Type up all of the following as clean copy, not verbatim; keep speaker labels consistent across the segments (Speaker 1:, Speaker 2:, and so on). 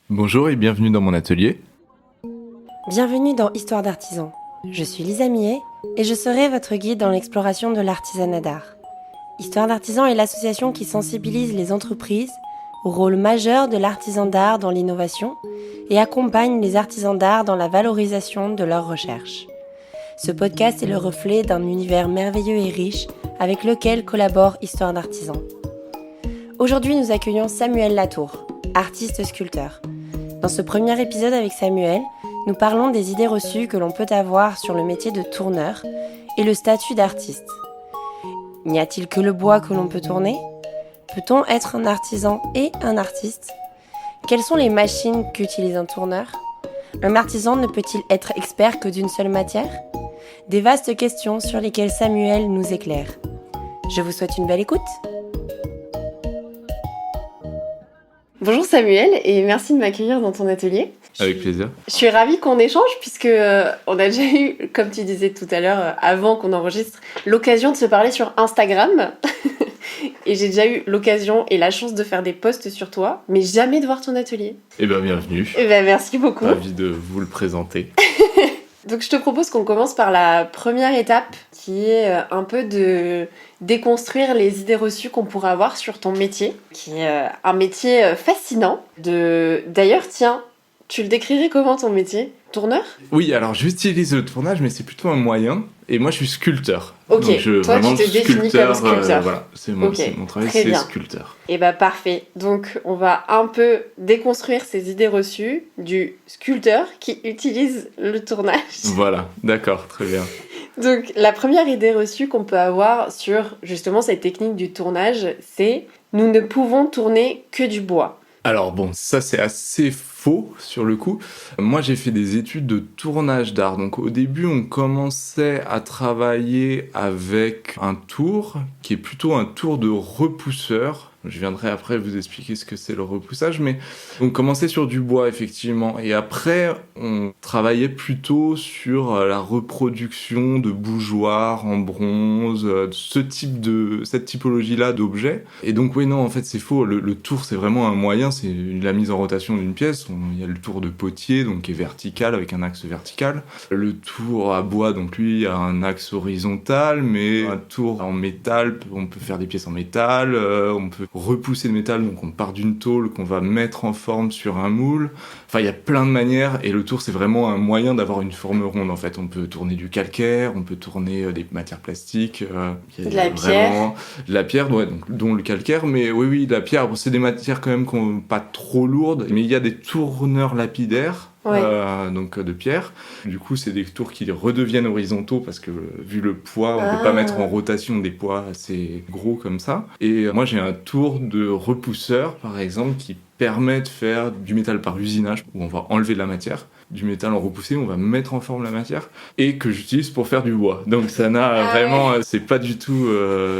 Speaker 1: Bonjour et bienvenue dans mon atelier.
Speaker 2: Bienvenue dans Histoire d'artisan. Je suis Lisa Millet et je serai votre guide dans l'exploration de l'artisanat d'art. Histoire d'artisan est l'association qui sensibilise les entreprises au rôle majeur de l'artisan d'art dans l'innovation et accompagne les artisans d'art dans la valorisation de leurs recherches. Ce podcast est le reflet d'un univers merveilleux et riche avec lequel collabore Histoire d'artisan. Aujourd'hui, nous accueillons Samuel Latour, artiste sculpteur. Dans ce premier épisode avec Samuel, nous parlons des idées reçues que l'on peut avoir sur le métier de tourneur et le statut d'artiste. N'y a-t-il que le bois que l'on peut tourner ? Peut-on être un artisan et un artiste ? Quelles sont les machines qu'utilise un tourneur ? Un artisan ne peut-il être expert que d'une seule matière ? Des vastes questions sur lesquelles Samuel nous éclaire. Je vous souhaite une belle écoute. Bonjour Samuel et merci de m'accueillir dans ton atelier.
Speaker 1: Avec plaisir.
Speaker 2: Je suis ravie qu'on échange puisque on a déjà eu, comme tu disais tout à l'heure, avant qu'on enregistre, l'occasion de se parler sur Instagram. Et j'ai déjà eu l'occasion et la chance de faire des posts sur toi, mais jamais de voir ton atelier.
Speaker 1: Eh bien, bienvenue.
Speaker 2: Eh bien, merci beaucoup.
Speaker 1: Ravi de vous le présenter.
Speaker 2: Donc je te propose qu'on commence par la première étape qui est un peu de déconstruire les idées reçues qu'on pourrait avoir sur ton métier, qui est un métier fascinant. D'ailleurs, tiens, tu le décrirais comment ton métier ? Tourneur ?
Speaker 1: Oui, alors j'utilise le tournage, mais c'est plutôt un moyen. Et moi, je suis sculpteur.
Speaker 2: Ok,
Speaker 1: donc
Speaker 2: toi tu te définis comme sculpteur.
Speaker 1: Voilà, c'est mon travail,
Speaker 2: très
Speaker 1: c'est
Speaker 2: bien.
Speaker 1: sculpteur.
Speaker 2: Et bah parfait. Donc on va un peu déconstruire ces idées reçues du sculpteur qui utilise le tournage.
Speaker 1: Voilà, d'accord, très bien.
Speaker 2: Donc la première idée reçue qu'on peut avoir sur justement cette technique du tournage, c'est nous ne pouvons tourner que du bois.
Speaker 1: Alors bon, ça c'est assez faux sur le coup. Moi j'ai fait des études de tournage d'art. Donc au début on commençait à travailler avec un tour qui est plutôt un tour de repousseur. Je viendrai après vous expliquer ce que c'est le repoussage, mais on commençait sur du bois effectivement, et après on travaillait plutôt sur la reproduction de bougeoirs en bronze, cette typologie-là d'objets. Et donc oui, non, en fait c'est faux, le tour c'est vraiment un moyen, c'est la mise en rotation d'une pièce. Il y a le tour de potier, donc qui est vertical avec un axe vertical. Le tour à bois, donc lui a un axe horizontal, mais un tour en métal, on peut faire des pièces en métal, on peut repousser le métal, donc on part d'une tôle qu'on va mettre en forme sur un moule. Enfin, il y a plein de manières, et le tour, c'est vraiment un moyen d'avoir une forme ronde, en fait. On peut tourner du calcaire, on peut tourner des matières plastiques.
Speaker 2: De la pierre.
Speaker 1: De la pierre, ouais, dont le calcaire, mais oui, la pierre, bon, c'est des matières quand même pas trop lourdes, mais il y a des tourneurs lapidaires,
Speaker 2: Ouais.
Speaker 1: donc de pierre. Du coup, c'est des tours qui redeviennent horizontaux parce que vu le poids, on peut pas mettre en rotation des poids assez gros comme ça. Et moi, j'ai un tour de repousseur, par exemple, qui permet de faire du métal par usinage, où on va enlever de la matière, du métal en repoussé, on va mettre en forme la matière, et que j'utilise pour faire du bois. Donc ça n'a vraiment, c'est pas du tout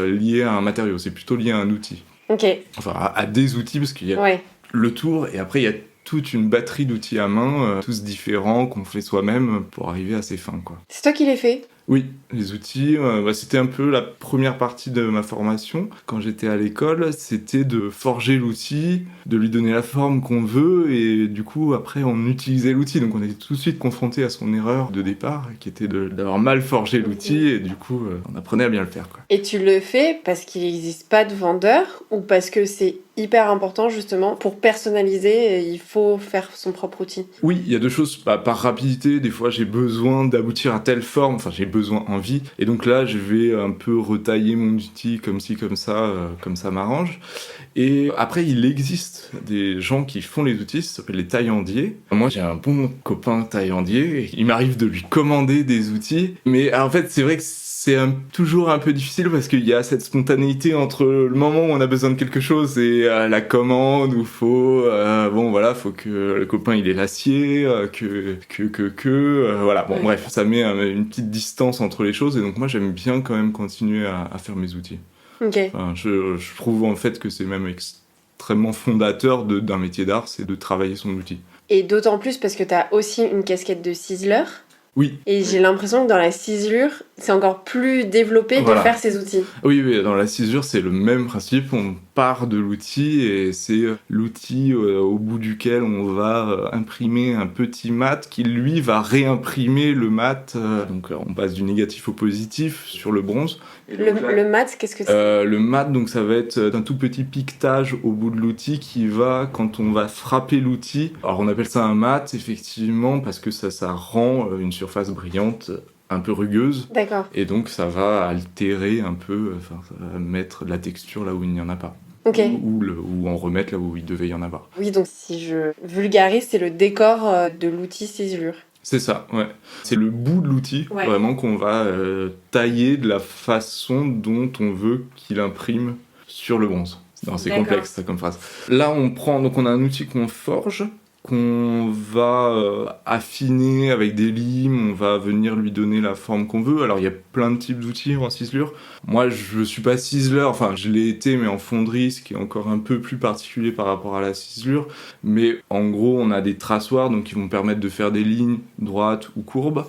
Speaker 1: lié à un matériau, c'est plutôt lié à un outil.
Speaker 2: Ok.
Speaker 1: Enfin, à des outils, parce qu'il y a le tour, et après il y a toute une batterie d'outils à main, tous différents, qu'on fait soi-même pour arriver à ses fins, quoi.
Speaker 2: C'est toi qui l'as fait ?
Speaker 1: Oui, les outils, c'était un peu la première partie de ma formation. Quand j'étais à l'école, c'était de forger l'outil, de lui donner la forme qu'on veut, et du coup, après, on utilisait l'outil. Donc on était tout de suite confronté à son erreur de départ, qui était d'avoir mal forgé l'outil, et du coup, on apprenait à bien le faire, quoi.
Speaker 2: Et tu le fais parce qu'il n'existe pas de vendeur ou parce que c'est hyper important justement pour personnaliser, il faut faire son propre outil.
Speaker 1: Oui, il y a deux choses. Par rapidité, des fois j'ai besoin d'aboutir à telle forme, enfin j'ai besoin envie, et donc là je vais un peu retailler mon outil comme ci, comme ça m'arrange. Et après il existe des gens qui font les outils, ça s'appelle les taillandiers. Moi j'ai un bon copain taillandier, et il m'arrive de lui commander des outils, mais en fait c'est vrai que c'est toujours un peu difficile parce qu'il y a cette spontanéité entre le moment où on a besoin de quelque chose et la commande où faut que le copain il ait l'acier, voilà. Bon, bref, ça met une petite distance entre les choses, et donc moi j'aime bien quand même continuer à faire mes outils.
Speaker 2: Ok.
Speaker 1: Enfin, je trouve en fait que c'est même extrêmement fondateur d'un métier d'art, c'est de travailler son outil.
Speaker 2: Et d'autant plus parce que tu as aussi une casquette de ciseleur.
Speaker 1: Oui.
Speaker 2: Et j'ai l'impression que dans la ciselure, c'est encore plus développé de faire ces outils.
Speaker 1: Oui, dans la ciselure, c'est le même principe. On part de l'outil et c'est l'outil au bout duquel on va imprimer un petit mat qui, lui, va réimprimer le mat. Donc, on passe du négatif au positif sur le bronze.
Speaker 2: Le mat, qu'est-ce que c'est
Speaker 1: Le mat, donc, ça va être un tout petit piquetage au bout de l'outil qui va, quand on va frapper l'outil, alors on appelle ça un mat, effectivement, parce que ça rend une surface brillante un peu rugueuse.
Speaker 2: D'accord.
Speaker 1: Et donc ça va altérer un peu, ça va mettre de la texture là où il n'y en a pas.
Speaker 2: Ok.
Speaker 1: Ou en remettre là où il devait y en avoir.
Speaker 2: Oui, donc si je vulgarise, c'est le décor de l'outil ciselure.
Speaker 1: C'est ça, ouais. C'est le bout de l'outil, vraiment, qu'on va tailler de la façon dont on veut qu'il imprime sur le bronze. Non, c'est complexe, ça, comme phrase. Là, on a un outil qu'on forge, qu'on va affiner avec des limes, on va venir lui donner la forme qu'on veut. Alors il y a plein de types d'outils en ciselure. Moi je suis pas ciseleur, enfin je l'ai été mais en fonderie, ce qui est encore un peu plus particulier par rapport à la ciselure. Mais en gros on a des traçoirs donc qui vont permettre de faire des lignes droites ou courbes.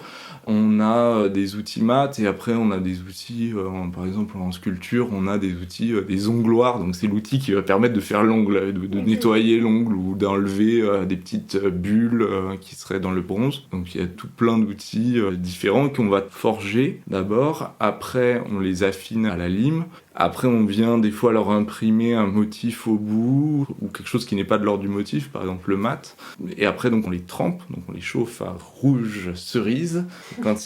Speaker 1: On a des outils mat et après on a des outils, par exemple en sculpture, on a des outils, des ongloirs. Donc c'est l'outil qui va permettre de faire l'ongle, de nettoyer l'ongle ou d'enlever des petites bulles qui seraient dans le bronze. Donc il y a tout plein d'outils différents qu'on va forger d'abord. Après on les affine à la lime. Après, on vient des fois leur imprimer un motif au bout ou quelque chose qui n'est pas de l'ordre du motif, par exemple le mat. Et après, donc on les trempe, donc on les chauffe à rouge cerise. Quand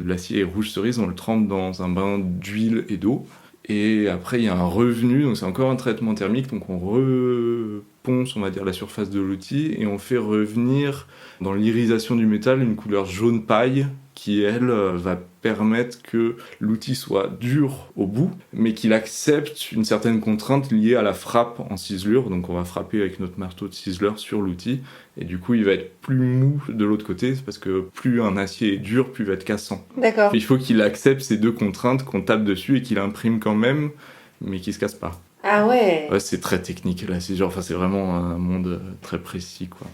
Speaker 1: l'acier est rouge cerise, on le trempe dans un bain d'huile et d'eau. Et après, il y a un revenu, donc c'est encore un traitement thermique, donc on reponce, on va dire, la surface de l'outil et on fait revenir dans l'irisation du métal une couleur jaune paille qui, elle, va permettre que l'outil soit dur au bout, mais qu'il accepte une certaine contrainte liée à la frappe en ciselure. Donc on va frapper avec notre marteau de ciseleur sur l'outil, et du coup il va être plus mou de l'autre côté, c'est parce que plus un acier est dur, plus il va être cassant.
Speaker 2: D'accord.
Speaker 1: Il faut qu'il accepte ces deux contraintes, qu'on tape dessus et qu'il imprime quand même, mais qu'il se casse pas.
Speaker 2: Ah ouais.
Speaker 1: Ouais, c'est très technique la ciselure, enfin c'est vraiment un monde très précis, quoi.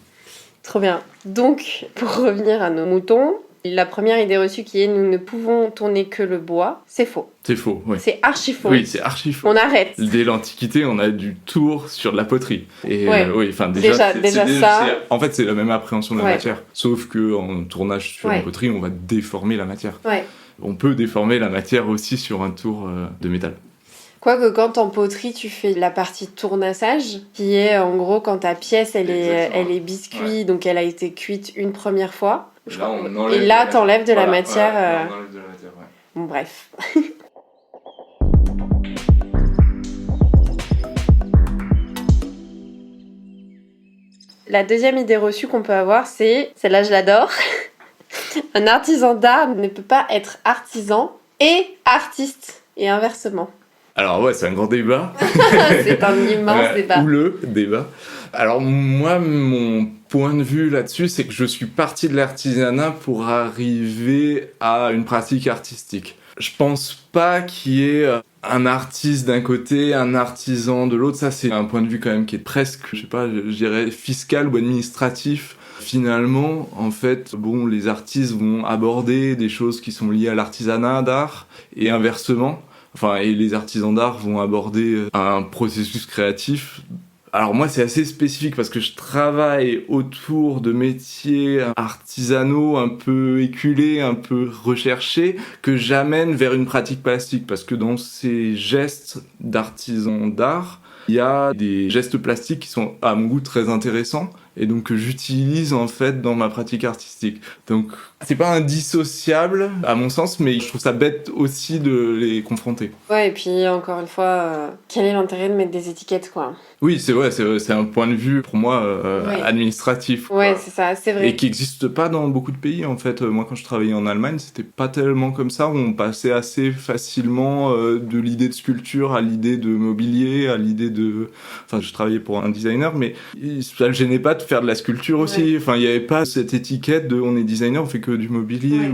Speaker 2: Trop bien. Donc, pour revenir à nos moutons, la première idée reçue qui est « nous ne pouvons tourner que le bois », c'est faux.
Speaker 1: C'est faux, oui.
Speaker 2: C'est archi faux.
Speaker 1: Oui, c'est archi faux.
Speaker 2: On arrête.
Speaker 1: Dès l'Antiquité, on a du tour sur de la poterie. Et oui, enfin
Speaker 2: déjà ça.
Speaker 1: En fait, c'est la même appréhension de la matière. Sauf qu'en tournage sur une poterie, on va déformer la matière. Ouais. On peut déformer la matière aussi sur un tour de métal.
Speaker 2: Quoique quand en poterie tu fais la partie tournassage, qui est en gros quand ta pièce elle est biscuit, donc elle a été cuite une première fois. Et là t'enlèves de la matière.
Speaker 1: On enlève de la matière, ouais.
Speaker 2: Bon bref. La deuxième idée reçue qu'on peut avoir, c'est, celle-là je l'adore, un artisan d'art ne peut pas être artisan et artiste, et inversement.
Speaker 1: Alors ouais, c'est un grand débat.
Speaker 2: C'est un immense débat.
Speaker 1: Ou le débat. Alors moi, mon point de vue là-dessus, c'est que je suis parti de l'artisanat pour arriver à une pratique artistique. Je pense pas qu'il y ait un artiste d'un côté, un artisan de l'autre. Ça, c'est un point de vue quand même qui est presque, je sais pas, je dirais fiscal ou administratif. Finalement, en fait, les artistes vont aborder des choses qui sont liées à l'artisanat d'art et inversement. Et les artisans d'art vont aborder un processus créatif. Alors moi, c'est assez spécifique parce que je travaille autour de métiers artisanaux un peu éculés, un peu recherchés, que j'amène vers une pratique plastique. Parce que dans ces gestes d'artisans d'art, il y a des gestes plastiques qui sont, à mon goût, très intéressants et donc que j'utilise en fait dans ma pratique artistique. Donc c'est pas indissociable à mon sens, mais je trouve ça bête aussi de les confronter.
Speaker 2: Ouais, et puis encore une fois, quel est l'intérêt de mettre des étiquettes, quoi?
Speaker 1: Oui, c'est vrai, c'est un point de vue pour moi administratif.
Speaker 2: Ouais, c'est ça, c'est vrai.
Speaker 1: Et qui n'existe pas dans beaucoup de pays en fait. Moi, quand je travaillais en Allemagne, c'était pas tellement comme ça. On passait assez facilement de l'idée de sculpture à l'idée de mobilier, à l'idée de. Enfin, je travaillais pour un designer, mais ça le gênait pas de faire de la sculpture aussi. Ouais. Enfin, il y avait pas cette étiquette de on est designer, on fait que du mobilier.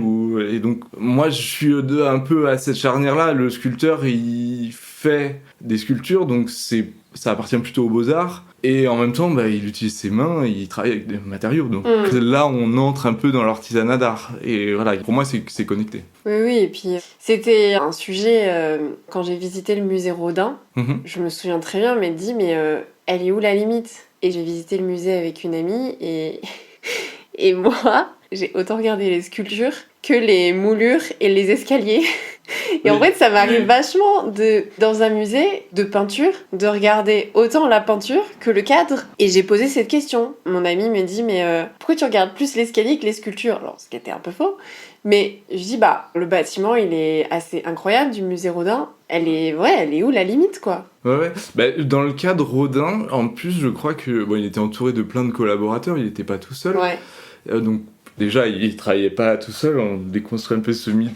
Speaker 1: Et donc, moi, je suis un peu à cette charnière-là. Le sculpteur, il fait des sculptures, donc c'est ça appartient plutôt aux beaux-arts. Et en même temps, il utilise ses mains et il travaille avec des matériaux. Donc là, on entre un peu dans l'artisanat d'art. Et voilà, pour moi, c'est connecté.
Speaker 2: Oui, et puis c'était un sujet, quand j'ai visité le musée Rodin, je me souviens très bien, mais elle est où la limite? Et j'ai visité le musée avec une amie, et moi, j'ai autant regardé les sculptures que les moulures et les escaliers. Et en fait, ça m'arrive vachement dans un musée de peinture, de regarder autant la peinture que le cadre. Et j'ai posé cette question. Mon ami me dit, mais pourquoi tu regardes plus l'escalier que les sculptures? Alors, ce qui était un peu faux. Mais je dis, le bâtiment, il est assez incroyable du musée Rodin. Elle est où la limite, quoi?
Speaker 1: Ouais. Dans le cas de Rodin, en plus, je crois que il était entouré de plein de collaborateurs, il n'était pas tout seul.
Speaker 2: Ouais.
Speaker 1: Donc, déjà, il travaillait pas tout seul, on déconstruit un peu ce mythe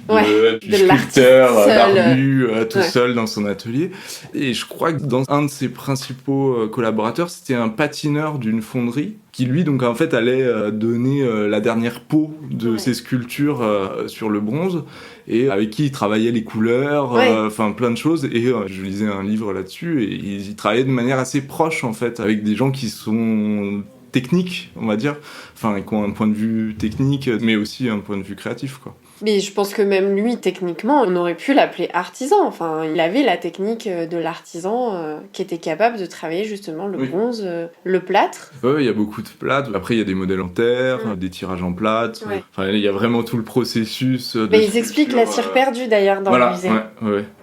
Speaker 1: du
Speaker 2: de
Speaker 1: sculpteur d'art nu tout seul dans son atelier. Et je crois que dans un de ses principaux collaborateurs, c'était un patineur d'une fonderie qui lui donc en fait allait donner la dernière peau de ses sculptures sur le bronze et avec qui il travaillait les couleurs, plein de choses. Et je lisais un livre là-dessus et il travaillait de manière assez proche en fait avec des gens qui sont techniques, on va dire, qui ont un point de vue technique, mais aussi un point de vue créatif, quoi.
Speaker 2: Mais je pense que même lui, techniquement, on aurait pu l'appeler artisan. Enfin, il avait la technique de l'artisan qui était capable de travailler justement le bronze, le plâtre.
Speaker 1: Ouais, il y a beaucoup de plâtre. Après, il y a des modèles en terre, des tirages en plâtre.
Speaker 2: Ouais.
Speaker 1: Il y a vraiment tout le processus.
Speaker 2: Mais ils expliquent la cire perdue d'ailleurs dans le musée.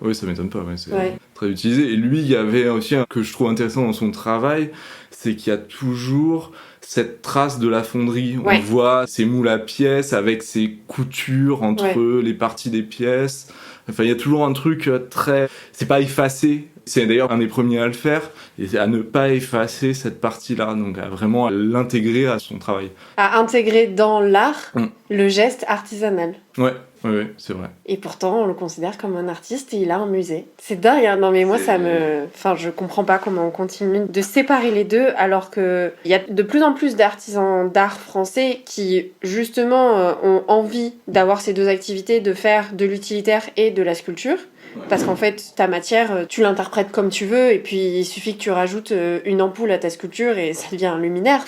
Speaker 1: Ouais, ça m'étonne pas. C'est très utilisé. Et lui, il y avait aussi un que je trouve intéressant dans son travail, c'est qu'il y a toujours cette trace de la fonderie. On voit ces moules à pièces avec ces coutures entre les parties des pièces. Il y a toujours un truc très... C'est pas effacé. C'est d'ailleurs un des premiers à le faire, et à ne pas effacer cette partie-là, donc à vraiment l'intégrer à son travail. À
Speaker 2: intégrer dans l'art le geste artisanal.
Speaker 1: Ouais, c'est vrai.
Speaker 2: Et pourtant, on le considère comme un artiste et il a un musée. C'est dingue, hein. Non mais moi, je comprends pas comment on continue de séparer les deux, alors qu'il y a de plus en plus d'artisans d'art français qui, justement, ont envie d'avoir ces deux activités, de faire de l'utilitaire et de la sculpture. Parce qu'en fait, ta matière, tu l'interprètes comme tu veux, et puis il suffit que tu rajoutes une ampoule à ta sculpture et ça devient un luminaire.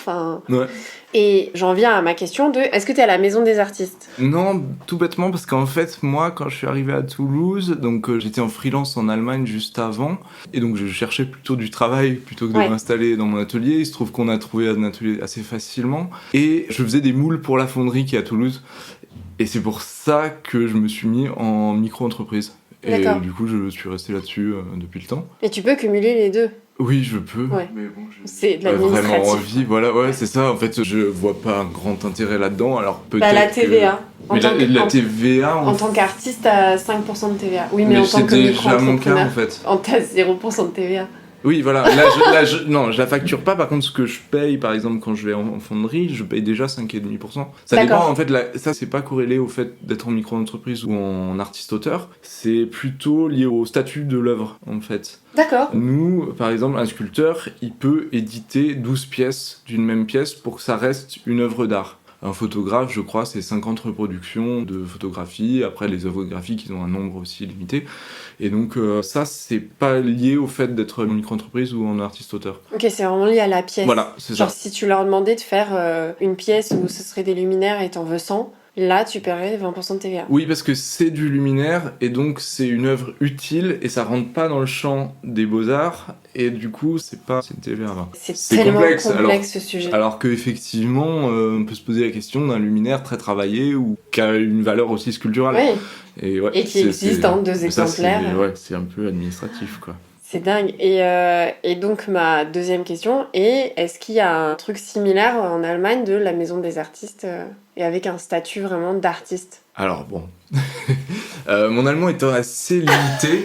Speaker 2: Et j'en viens à ma question de, est-ce que t'es à la maison des artistes?
Speaker 1: Non, tout bêtement, parce qu'en fait, moi, quand je suis arrivé à Toulouse, donc j'étais en freelance en Allemagne juste avant, et donc je cherchais plutôt du travail plutôt que de m'installer dans mon atelier. Il se trouve qu'on a trouvé un atelier assez facilement, et je faisais des moules pour la fonderie qui est à Toulouse, et c'est pour ça que je me suis mis en micro-entreprise. Et du coup, je suis resté là-dessus depuis le temps.
Speaker 2: Et tu peux cumuler les deux?
Speaker 1: Oui, je peux.
Speaker 2: Ouais.
Speaker 1: Mais bon,
Speaker 2: c'est de l'administratif.
Speaker 1: Vraiment envie, voilà, c'est ça. En fait, je vois pas un grand intérêt là-dedans. Alors peut-être
Speaker 2: la TVA.
Speaker 1: Mais la TVA...
Speaker 2: En tant qu'artiste, t'as 5% de TVA. Oui, mais en tant que micro-entrepreneur,
Speaker 1: mon cas, en fait.
Speaker 2: T'as 0% de TVA.
Speaker 1: Oui, voilà. Non, je la facture pas. Par contre, ce que je paye, par exemple, quand je vais en fonderie, je paye déjà 5,5%. Ça dépend, en fait, ça, c'est pas corrélé au fait d'être en micro-entreprise ou en artiste-auteur. C'est plutôt lié au statut de l'œuvre, en fait.
Speaker 2: D'accord.
Speaker 1: Nous, par exemple, un sculpteur, il peut éditer 12 pièces d'une même pièce pour que ça reste une œuvre d'art. Un photographe, je crois, c'est 50 reproductions de photographies. Après, les œuvres graphiques, ils ont un nombre aussi limité. Et donc, ça, c'est pas lié au fait d'être une micro-entreprise ou un artiste-auteur.
Speaker 2: Ok, c'est vraiment lié à la pièce.
Speaker 1: Voilà, c'est ça.
Speaker 2: Genre, si tu leur demandais de faire une pièce où ce serait des luminaires et t'en veux 100, là, tu paierais 20% de TVA.
Speaker 1: Oui, parce que c'est du luminaire, et donc c'est une œuvre utile, et ça rentre pas dans le champ des beaux-arts, et du coup, c'est une TVA.
Speaker 2: C'est tellement complexe ce sujet.
Speaker 1: Alors qu'effectivement, on peut se poser la question d'un luminaire très travaillé, ou qui a une valeur aussi sculpturale.
Speaker 2: Oui. Et qui existe en 2 exemplaires.
Speaker 1: C'est un peu administratif, quoi.
Speaker 2: C'est dingue. Et donc, ma deuxième question est, est-ce qu'il y a un truc similaire en Allemagne de la maison des artistes et avec un statut vraiment d'artiste?
Speaker 1: Alors, bon. Mon allemand étant assez limité,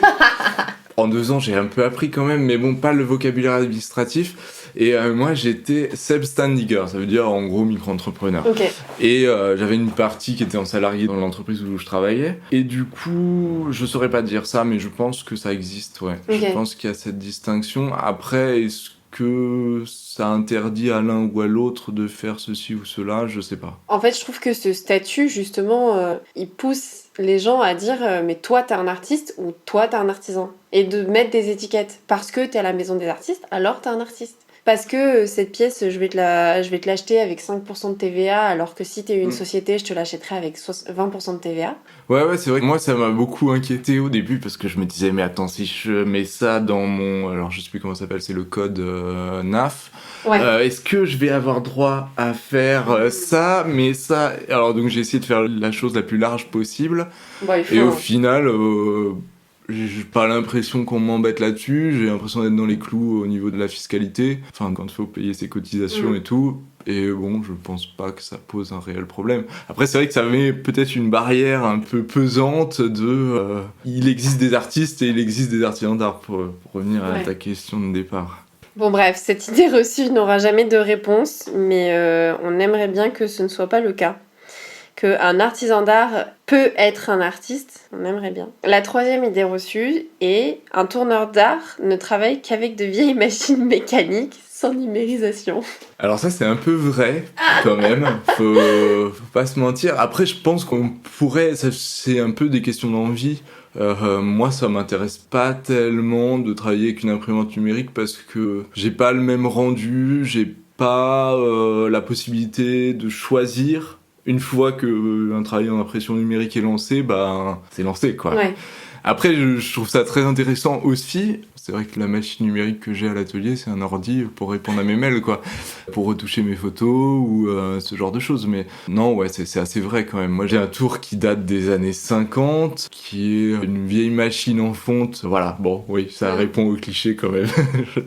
Speaker 1: en 2 ans, j'ai un peu appris quand même, mais bon, pas le vocabulaire administratif. Et moi, j'étais Selbstständiger, ça veut dire en gros micro-entrepreneur.
Speaker 2: Okay.
Speaker 1: Et j'avais une partie qui était en salarié dans l'entreprise où je travaillais. Et du coup, je saurais pas dire ça, mais je pense que ça existe, ouais. Okay. Je pense qu'il y a cette distinction. Après, est-ce que ça interdit à l'un ou à l'autre de faire ceci ou cela? Je sais pas.
Speaker 2: En fait, je trouve que ce statut, justement, il pousse les gens à dire mais toi t'es un artiste ou toi t'es un artisan, et de mettre des étiquettes. Parce que t'es à la maison des artistes, alors t'es un artiste. Parce que cette pièce, je vais te l'acheter avec 5% de TVA, alors que si t'es une société, je te l'achèterai avec 20% de TVA.
Speaker 1: Ouais, c'est vrai que moi, ça m'a beaucoup inquiété au début, parce que je me disais, mais attends, si je mets ça dans mon... Alors, je sais plus comment ça s'appelle, c'est le code NAF.
Speaker 2: Ouais.
Speaker 1: Est-ce que je vais avoir droit à faire ça, mais ça... Alors, donc, j'ai essayé de faire la chose la plus large possible.
Speaker 2: Bon, il faut...
Speaker 1: Et au final... j'ai pas l'impression qu'on m'embête là-dessus, j'ai l'impression d'être dans les clous au niveau de la fiscalité, enfin quand il faut payer ses cotisations et tout, et bon, je pense pas que ça pose un réel problème. Après, c'est vrai que ça met peut-être une barrière un peu pesante de... il existe des artistes et il existe des artisans d'art, pour revenir à ta question de départ.
Speaker 2: Bon bref, cette idée reçue n'aura jamais de réponse, mais on aimerait bien que ce ne soit pas le cas. Qu'un artisan d'art peut être un artiste, on aimerait bien. La troisième idée reçue est un tourneur d'art ne travaille qu'avec de vieilles machines mécaniques sans numérisation.
Speaker 1: Alors ça, c'est un peu vrai, quand même, faut pas se mentir. Après, je pense qu'on pourrait, c'est un peu des questions d'envie. Moi, ça m'intéresse pas tellement de travailler avec une imprimante numérique parce que j'ai pas le même rendu, j'ai pas la possibilité de choisir. Une fois qu'un travail en impression numérique est lancé, c'est lancé, quoi. Ouais. Après, je trouve ça très intéressant aussi. C'est vrai que la machine numérique que j'ai à l'atelier, c'est un ordi pour répondre à mes mails, quoi. Pour retoucher mes photos ou ce genre de choses. Mais non, ouais, c'est assez vrai quand même. Moi, j'ai un tour qui date des années 50, qui est une vieille machine en fonte. Voilà, bon, oui, ça répond au cliché quand même.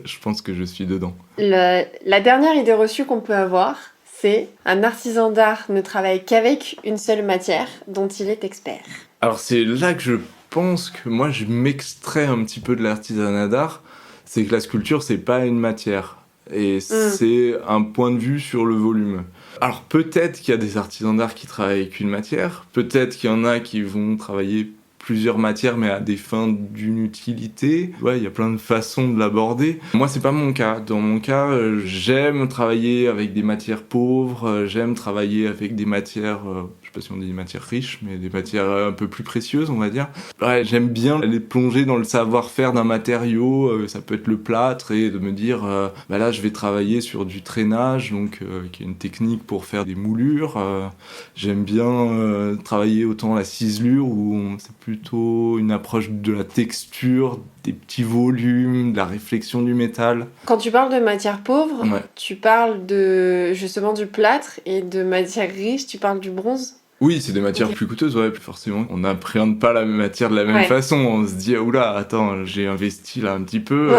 Speaker 1: Je pense que je suis dedans.
Speaker 2: La dernière idée reçue qu'on peut avoir, c'est un artisan d'art ne travaille qu'avec une seule matière dont il est expert.
Speaker 1: Alors c'est là que je pense que moi je m'extrais un petit peu de l'artisanat d'art, c'est que la sculpture c'est pas une matière et c'est un point de vue sur le volume. Alors peut-être qu'il y a des artisans d'art qui travaillent avec une matière, peut-être qu'il y en a qui vont travailler plusieurs matières mais à des fins d'une utilité. Ouais, il y a plein de façons de l'aborder. Moi, c'est pas mon cas. Dans mon cas, j'aime travailler avec des matières pauvres, j'aime travailler avec des matières, je sais pas si on dit des matières riches, mais des matières un peu plus précieuses, on va dire. Ouais, j'aime bien aller plonger dans le savoir-faire d'un matériau, ça peut être le plâtre, et de me dire, là, je vais travailler sur du traînage, donc qui est une technique pour faire des moulures. J'aime bien travailler autant la ciselure, où c'est plutôt une approche de la texture, des petits volumes, de la réflexion du métal.
Speaker 2: Quand tu parles de matière pauvre, tu parles justement du plâtre, et de matière riche, tu parles du bronze?
Speaker 1: Oui, c'est des matières plus coûteuses, ouais, forcément. On n'appréhende pas la matière de la même façon. On se dit, oula, attends, j'ai investi là un petit peu,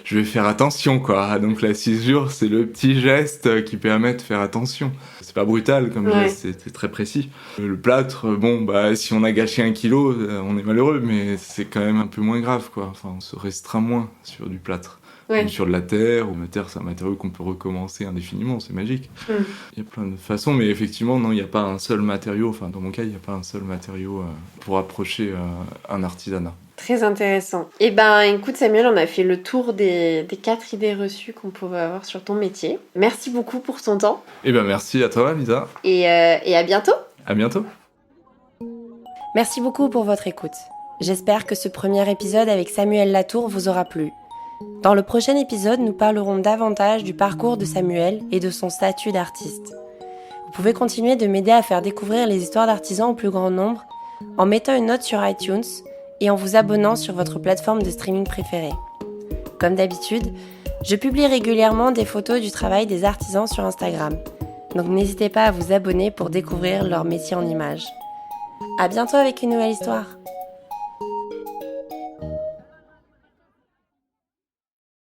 Speaker 1: je vais faire attention, quoi. Donc la ciselure, c'est le petit geste qui permet de faire attention. C'est pas brutal comme geste, c'est très précis. Le plâtre, si on a gâché 1 kilo, on est malheureux, mais c'est quand même un peu moins grave, quoi. Enfin, on se restreint moins sur du plâtre. Ou sur de la terre, ou la terre, c'est un matériau qu'on peut recommencer indéfiniment, c'est magique. Il y a plein de façons, mais effectivement, non, il n'y a pas un seul matériau, enfin dans mon cas, il n'y a pas un seul matériau pour approcher un artisanat.
Speaker 2: Très intéressant. Eh ben, écoute Samuel, on a fait le tour des 4 idées reçues qu'on pouvait avoir sur ton métier. Merci beaucoup pour ton temps.
Speaker 1: Eh ben, merci à toi, Lisa.
Speaker 2: Et à bientôt.
Speaker 1: À bientôt.
Speaker 2: Merci beaucoup pour votre écoute. J'espère que ce premier épisode avec Samuel Latour vous aura plu. Dans le prochain épisode, nous parlerons davantage du parcours de Samuel et de son statut d'artiste. Vous pouvez continuer de m'aider à faire découvrir les histoires d'artisans au plus grand nombre en mettant une note sur iTunes et en vous abonnant sur votre plateforme de streaming préférée. Comme d'habitude, je publie régulièrement des photos du travail des artisans sur Instagram, donc n'hésitez pas à vous abonner pour découvrir leur métier en images. À bientôt avec une nouvelle histoire.